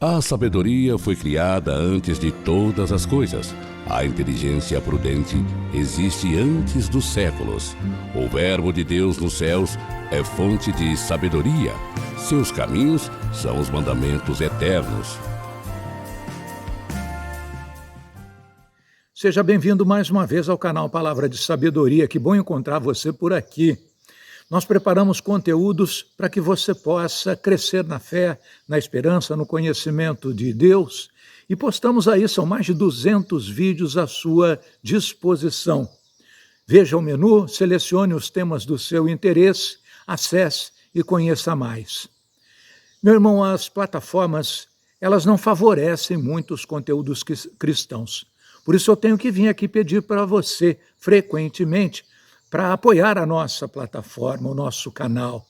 A sabedoria foi criada antes de todas as coisas. A inteligência prudente existe antes dos séculos. O Verbo de Deus nos céus é fonte de sabedoria. Seus caminhos são os mandamentos eternos. Seja bem-vindo mais uma vez ao canal Palavra de Sabedoria. Que bom encontrar você por aqui. Nós preparamos conteúdos para que você possa crescer na fé, na esperança, no conhecimento de Deus. E postamos aí, são mais de 200 vídeos à sua disposição. Veja o menu, selecione os temas do seu interesse, acesse e conheça mais. Meu irmão, as plataformas, elas não favorecem muito os conteúdos cristãos. Por isso eu tenho que vir aqui pedir para você, frequentemente, para apoiar a nossa plataforma, o nosso canal,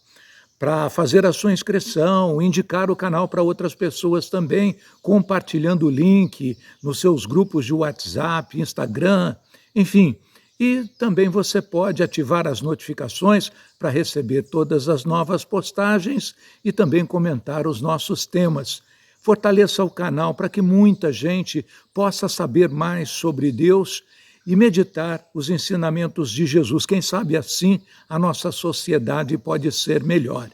para fazer a sua inscrição, indicar o canal para outras pessoas também, compartilhando o link nos seus grupos de WhatsApp, Instagram, enfim. E também você pode ativar as notificações para receber todas as novas postagens e também comentar os nossos temas. Fortaleça o canal para que muita gente possa saber mais sobre Deus e meditar os ensinamentos de Jesus. Quem sabe assim a nossa sociedade pode ser melhor.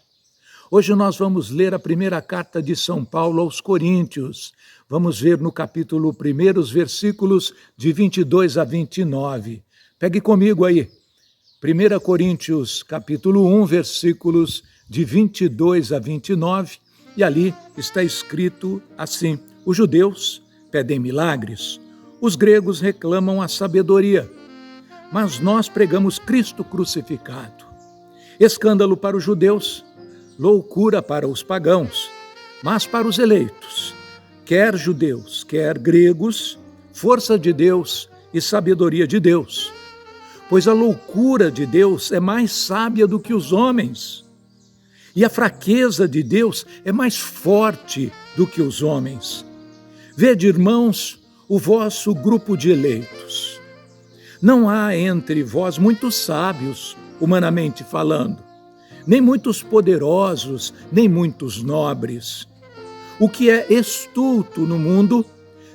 Hoje nós vamos ler a primeira carta de São Paulo aos Coríntios. Vamos ver no capítulo 1, os versículos de 22 a 29. Pegue comigo aí. 1 Coríntios, capítulo 1, versículos de 22 a 29. E ali está escrito assim: os judeus pedem milagres, os gregos reclamam a sabedoria, mas nós pregamos Cristo crucificado. Escândalo para os judeus, loucura para os pagãos, mas para os eleitos, quer judeus, quer gregos, força de Deus e sabedoria de Deus. Pois a loucura de Deus é mais sábia do que os homens, e a fraqueza de Deus é mais forte do que os homens. Vede, irmãos, o vosso grupo de eleitos. Não há entre vós muitos sábios, humanamente falando, nem muitos poderosos, nem muitos nobres. O que é estulto no mundo,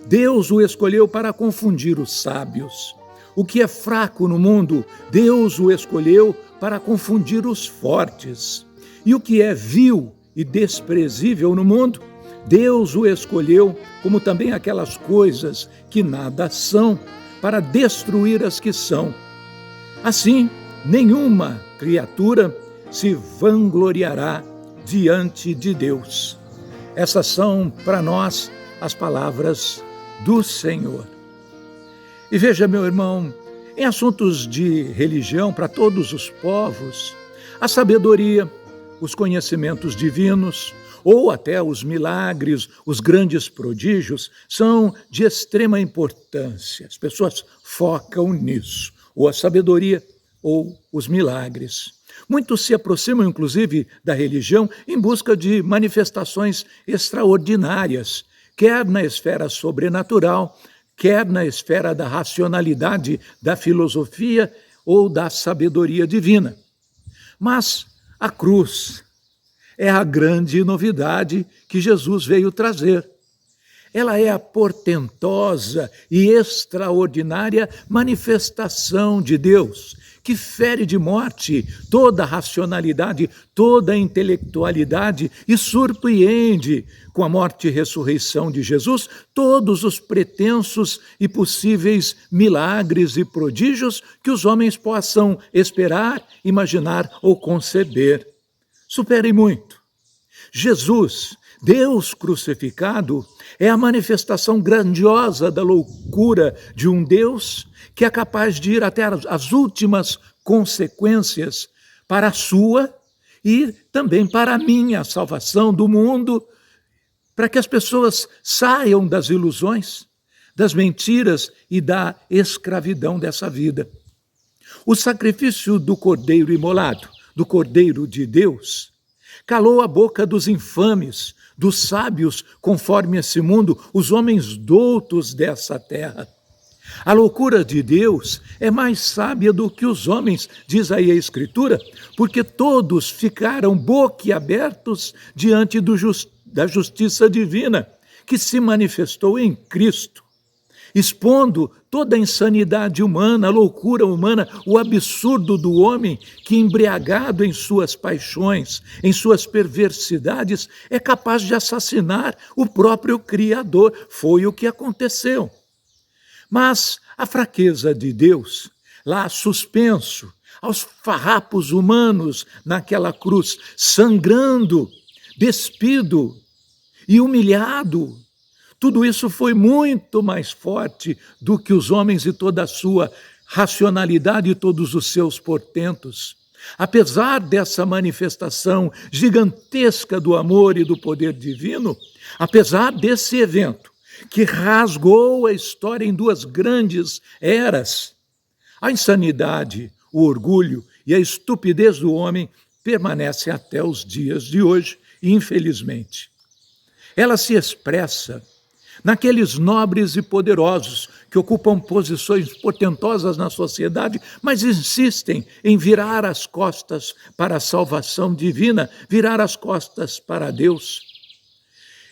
Deus o escolheu para confundir os sábios. O que é fraco no mundo, Deus o escolheu para confundir os fortes. E o que é vil e desprezível no mundo, Deus o escolheu, como também aquelas coisas que nada são, para destruir as que são. Assim, nenhuma criatura se vangloriará diante de Deus. Essas são, para nós, as palavras do Senhor. E veja, meu irmão, em assuntos de religião para todos os povos, a sabedoria, os conhecimentos divinos, ou até os milagres, os grandes prodígios, são de extrema importância. As pessoas focam nisso, ou a sabedoria, ou os milagres. Muitos se aproximam, inclusive, da religião em busca de manifestações extraordinárias, quer na esfera sobrenatural, quer na esfera da racionalidade, da filosofia ou da sabedoria divina. Mas a cruz é a grande novidade que Jesus veio trazer. Ela é a portentosa e extraordinária manifestação de Deus, que fere de morte toda a racionalidade, toda a intelectualidade e surpreende, com a morte e ressurreição de Jesus, todos os pretensos e possíveis milagres e prodígios que os homens possam esperar, imaginar ou conceber. Supere muito. Jesus, Deus crucificado, é a manifestação grandiosa da loucura de um Deus que é capaz de ir até as últimas consequências para a sua e também para a minha salvação do mundo, para que as pessoas saiam das ilusões, das mentiras e da escravidão dessa vida. O sacrifício do cordeiro imolado, do Cordeiro de Deus, calou a boca dos infames, dos sábios conforme esse mundo, os homens doutos dessa terra. A loucura de Deus é mais sábia do que os homens, diz aí a Escritura, porque todos ficaram boquiabertos diante da justiça divina que se manifestou em Cristo, expondo toda a insanidade humana, a loucura humana, o absurdo do homem que, embriagado em suas paixões, em suas perversidades, é capaz de assassinar o próprio Criador. Foi o que aconteceu. Mas a fraqueza de Deus, lá suspenso, aos farrapos humanos naquela cruz, sangrando, despido e humilhado, tudo isso foi muito mais forte do que os homens e toda a sua racionalidade e todos os seus portentos. Apesar dessa manifestação gigantesca do amor e do poder divino, apesar desse evento que rasgou a história em duas grandes eras, a insanidade, o orgulho e a estupidez do homem permanecem até os dias de hoje, infelizmente. Ela se expressa naqueles nobres e poderosos que ocupam posições portentosas na sociedade, mas insistem em virar as costas para a salvação divina, virar as costas para Deus.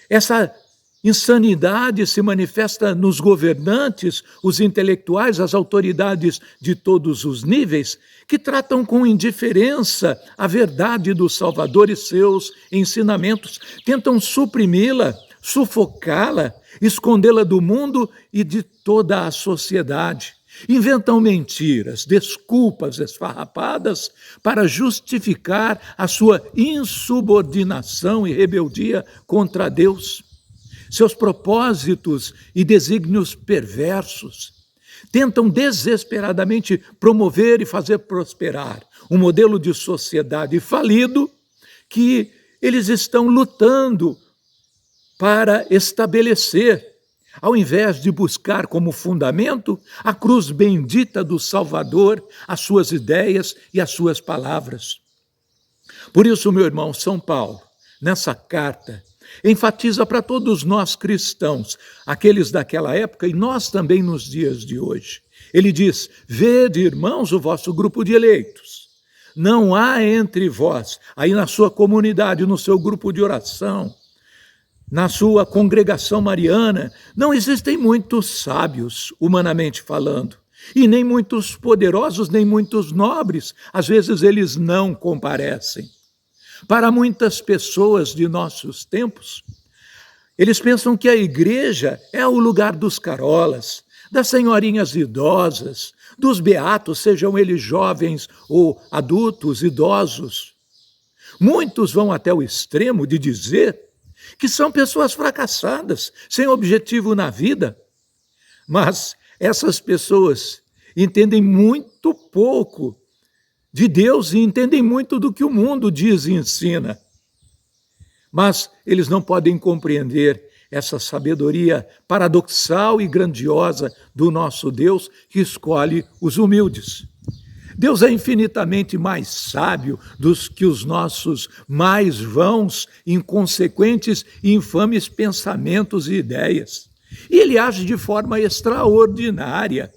Essa insanidade se manifesta nos governantes, os intelectuais, as autoridades de todos os níveis, que tratam com indiferença a verdade do Salvador e seus ensinamentos, tentam suprimi-la, sufocá-la, escondê-la do mundo e de toda a sociedade. Inventam mentiras, desculpas esfarrapadas para justificar a sua insubordinação e rebeldia contra Deus. Seus propósitos e desígnios perversos tentam desesperadamente promover e fazer prosperar um modelo de sociedade falido que eles estão lutando para estabelecer, ao invés de buscar como fundamento a cruz bendita do Salvador, as suas ideias e as suas palavras. Por isso, meu irmão, São Paulo, nessa carta, enfatiza para todos nós cristãos, aqueles daquela época e nós também nos dias de hoje. Ele diz: vede, irmãos, o vosso grupo de eleitos. Não há entre vós, aí na sua comunidade, no seu grupo de oração, na sua congregação mariana, não existem muitos sábios, humanamente falando, e nem muitos poderosos, nem muitos nobres. Às vezes eles não comparecem. Para muitas pessoas de nossos tempos, eles pensam que a igreja é o lugar dos carolas, das senhorinhas idosas, dos beatos, sejam eles jovens ou adultos, idosos. Muitos vão até o extremo de dizer que são pessoas fracassadas, sem objetivo na vida. Mas essas pessoas entendem muito pouco de Deus e entendem muito do que o mundo diz e ensina. Mas eles não podem compreender essa sabedoria paradoxal e grandiosa do nosso Deus que escolhe os humildes. Deus é infinitamente mais sábio do que os nossos mais vãos, inconsequentes e infames pensamentos e ideias. E Ele age de forma extraordinária.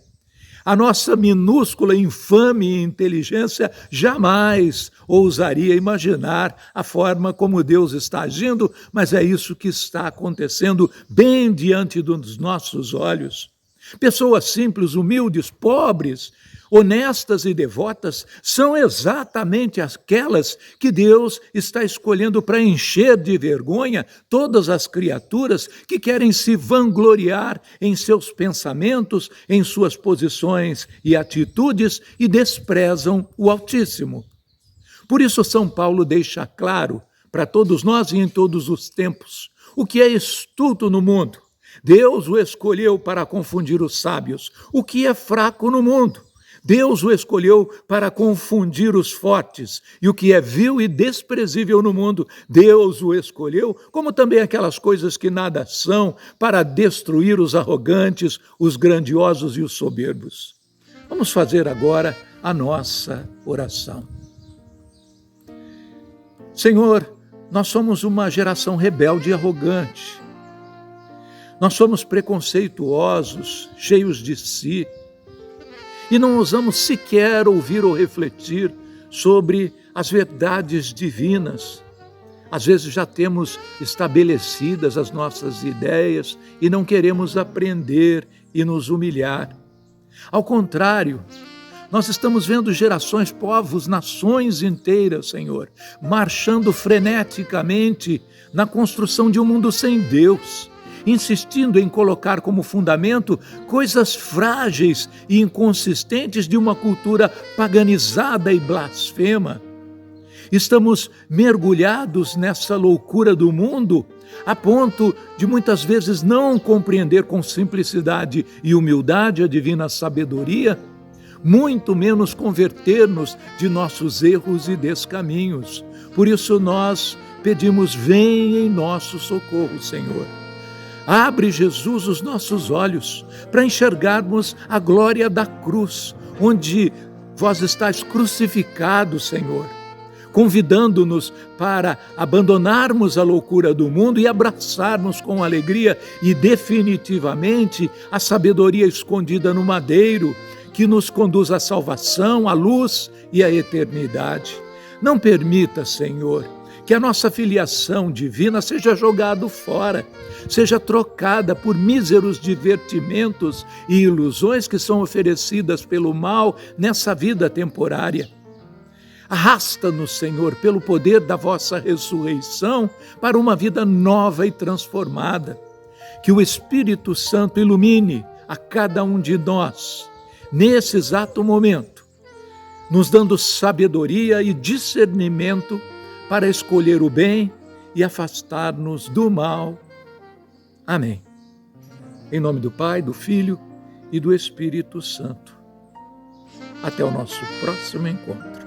A nossa minúscula, infame inteligência jamais ousaria imaginar a forma como Deus está agindo, mas é isso que está acontecendo bem diante dos nossos olhos. Pessoas simples, humildes, pobres, honestas e devotas são exatamente aquelas que Deus está escolhendo para encher de vergonha todas as criaturas que querem se vangloriar em seus pensamentos, em suas posições e atitudes e desprezam o Altíssimo. Por isso, São Paulo deixa claro para todos nós e em todos os tempos o que é estulto no mundo. Deus o escolheu para confundir os sábios, o que é fraco no mundo. Deus o escolheu para confundir os fortes, e o que é vil e desprezível no mundo, Deus o escolheu, como também aquelas coisas que nada são, para destruir os arrogantes, os grandiosos e os soberbos. Vamos fazer agora a nossa oração. Senhor, nós somos uma geração rebelde e arrogante. Nós somos preconceituosos, cheios de si, e não ousamos sequer ouvir ou refletir sobre as verdades divinas, Às vezes já temos estabelecidas as nossas ideias e não queremos aprender e nos humilhar. Ao contrário, nós estamos vendo gerações, povos, nações inteiras, Senhor, marchando freneticamente na construção de um mundo sem Deus, insistindo em colocar como fundamento coisas frágeis e inconsistentes de uma cultura paganizada e blasfema. Estamos mergulhados nessa loucura do mundo, a ponto de muitas vezes não compreender com simplicidade e humildade a divina sabedoria, muito menos converter-nos de nossos erros e descaminhos. Por isso nós pedimos: vem em nosso socorro, Senhor. Abre, Jesus, os nossos olhos para enxergarmos a glória da cruz, onde vós estáis crucificado, Senhor, convidando-nos para abandonarmos a loucura do mundo e abraçarmos com alegria e definitivamente a sabedoria escondida no madeiro, que nos conduz à salvação, à luz e à eternidade. Não permita, Senhor, que a nossa filiação divina seja jogada fora, seja trocada por míseros divertimentos e ilusões que são oferecidas pelo mal nessa vida temporária. Arrasta-nos, Senhor, pelo poder da vossa ressurreição para uma vida nova e transformada. Que o Espírito Santo ilumine a cada um de nós, nesse exato momento, nos dando sabedoria e discernimento para escolher o bem e afastar-nos do mal. Amém. Em nome do Pai, do Filho e do Espírito Santo. Até o nosso próximo encontro.